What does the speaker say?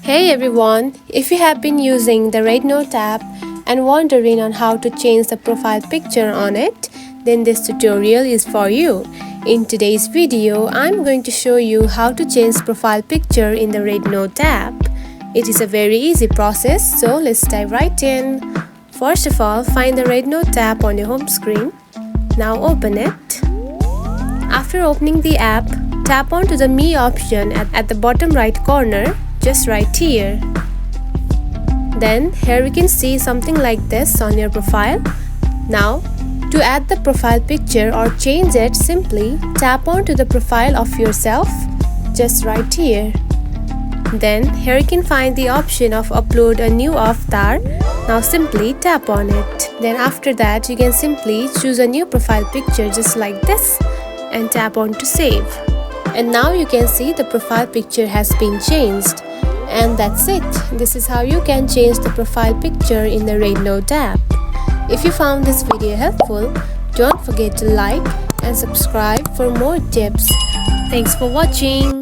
Hey everyone, if you have been using the RedNOTE app and wondering on how to change the profile picture on it, then this tutorial is for you. In today's video, I'm going to show you how to change profile picture in the RedNOTE app. It is a very easy process, so let's dive right in. First of all, find the RedNOTE app on your home screen. Now open it. After opening the app, tap on to the Me option at the bottom right corner, just right here. Then here we can see something like this on your profile. Now, to add the profile picture or change it, simply tap on to the profile of yourself, just right here. Then here you can find the option of upload a new avatar. Now simply tap on it. Then after that you can simply choose a new profile picture just like this and tap on to save. And now you can see the profile picture has been changed. And that's it. This is how you can change the profile picture in the RedNOTE app. If you found this video helpful, don't forget to like and subscribe for more tips. Thanks for watching.